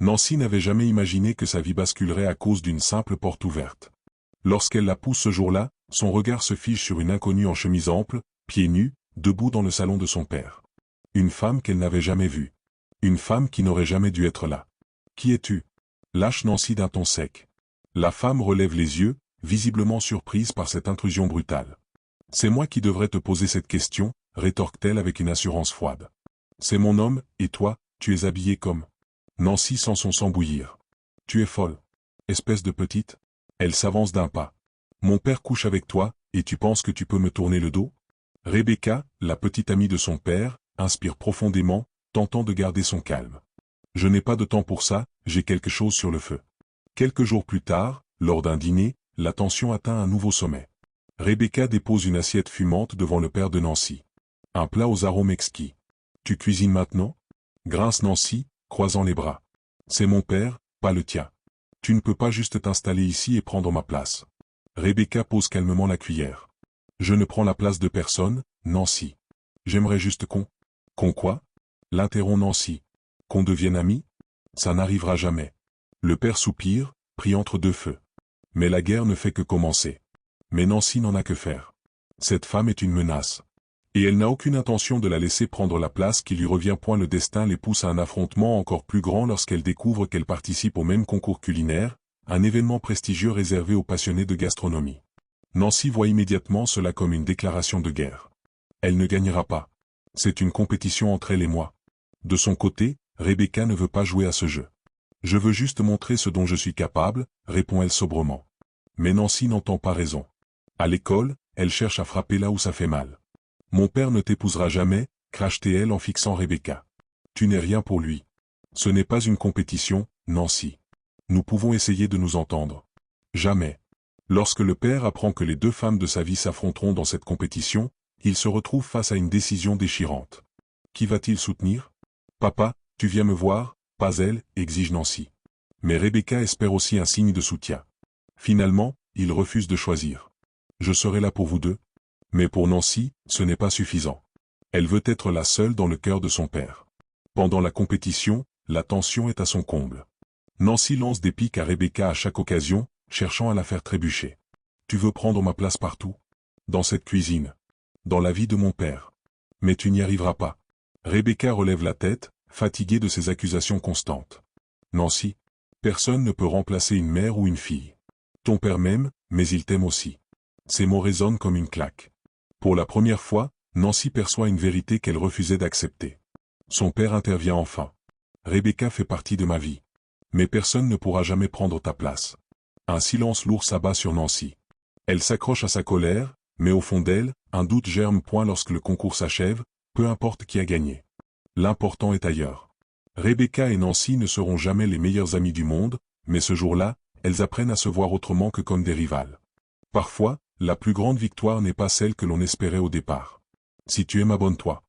Nancy n'avait jamais imaginé que sa vie basculerait à cause d'une simple porte ouverte. Lorsqu'elle la pousse ce jour-là, son regard se fige sur une inconnue en chemise ample, pieds nus, debout dans le salon de son père. Une femme qu'elle n'avait jamais vue. Une femme qui n'aurait jamais dû être là. « Qui es-tu » lâche Nancy d'un ton sec. La femme relève les yeux, visiblement surprise par cette intrusion brutale. « C'est moi qui devrais te poser cette question » rétorque-t-elle avec une assurance froide. « C'est mon homme, et toi, tu es habillée comme... » Nancy sent son sang bouillir. « Tu es folle. Espèce de petite. » Elle s'avance d'un pas. « Mon père couche avec toi, et tu penses que tu peux me tourner le dos ?» Rebecca, la petite amie de son père, inspire profondément, tentant de garder son calme. « Je n'ai pas de temps pour ça, j'ai quelque chose sur le feu. » Quelques jours plus tard, lors d'un dîner, la tension atteint un nouveau sommet. Rebecca dépose une assiette fumante devant le père de Nancy. Un plat aux arômes exquis. « Tu cuisines maintenant » grince Nancy, croisant les bras. « C'est mon père, pas le tien. Tu ne peux pas juste t'installer ici et prendre ma place. » Rebecca pose calmement la cuillère. « Je ne prends la place de personne, Nancy. J'aimerais juste qu'on... » « Qu'on quoi » l'interrompt Nancy. « Qu'on devienne amis ? Ça n'arrivera jamais. » Le père soupire, pris entre deux feux. Mais la guerre ne fait que commencer. Mais Nancy n'en a que faire. Cette femme est une menace. Et elle n'a aucune intention de la laisser prendre la place qui lui revient. Point le destin les pousse à un affrontement encore plus grand lorsqu'elle découvre qu'elle participe au même concours culinaire, un événement prestigieux réservé aux passionnés de gastronomie. Nancy voit immédiatement cela comme une déclaration de guerre. Elle ne gagnera pas. C'est une compétition entre elle et moi. De son côté, Rebecca ne veut pas jouer à ce jeu. Je veux juste montrer ce dont je suis capable, répond-elle sobrement. Mais Nancy n'entend pas raison. À l'école, elle cherche à frapper là où ça fait mal. Mon père ne t'épousera jamais, crache-t-elle en fixant Rebecca. Tu n'es rien pour lui. Ce n'est pas une compétition, Nancy. Nous pouvons essayer de nous entendre. Jamais. Lorsque le père apprend que les deux femmes de sa vie s'affronteront dans cette compétition, il se retrouve face à une décision déchirante. Qui va-t-il soutenir ? Papa, tu viens me voir, pas elle, exige Nancy. Mais Rebecca espère aussi un signe de soutien. Finalement, il refuse de choisir. Je serai là pour vous deux. Mais pour Nancy, ce n'est pas suffisant. Elle veut être la seule dans le cœur de son père. Pendant la compétition, la tension est à son comble. Nancy lance des piques à Rebecca à chaque occasion, cherchant à la faire trébucher. Tu veux prendre ma place partout ? Dans cette cuisine ? Dans la vie de mon père ? Mais tu n'y arriveras pas. Rebecca relève la tête, fatiguée de ces accusations constantes. Nancy, personne ne peut remplacer une mère ou une fille. Ton père m'aime, mais il t'aime aussi. Ces mots résonnent comme une claque. Pour la première fois, Nancy perçoit une vérité qu'elle refusait d'accepter. Son père intervient enfin. Rebecca fait partie de ma vie. Mais personne ne pourra jamais prendre ta place. Un silence lourd s'abat sur Nancy. Elle s'accroche à sa colère, mais au fond d'elle, un doute germe. Lorsque le concours s'achève, peu importe qui a gagné. L'important est ailleurs. Rebecca et Nancy ne seront jamais les meilleures amies du monde, mais ce jour-là, elles apprennent à se voir autrement que comme des rivales. Parfois, la plus grande victoire n'est pas celle que l'on espérait au départ. Si tu aimes, abonne-toi.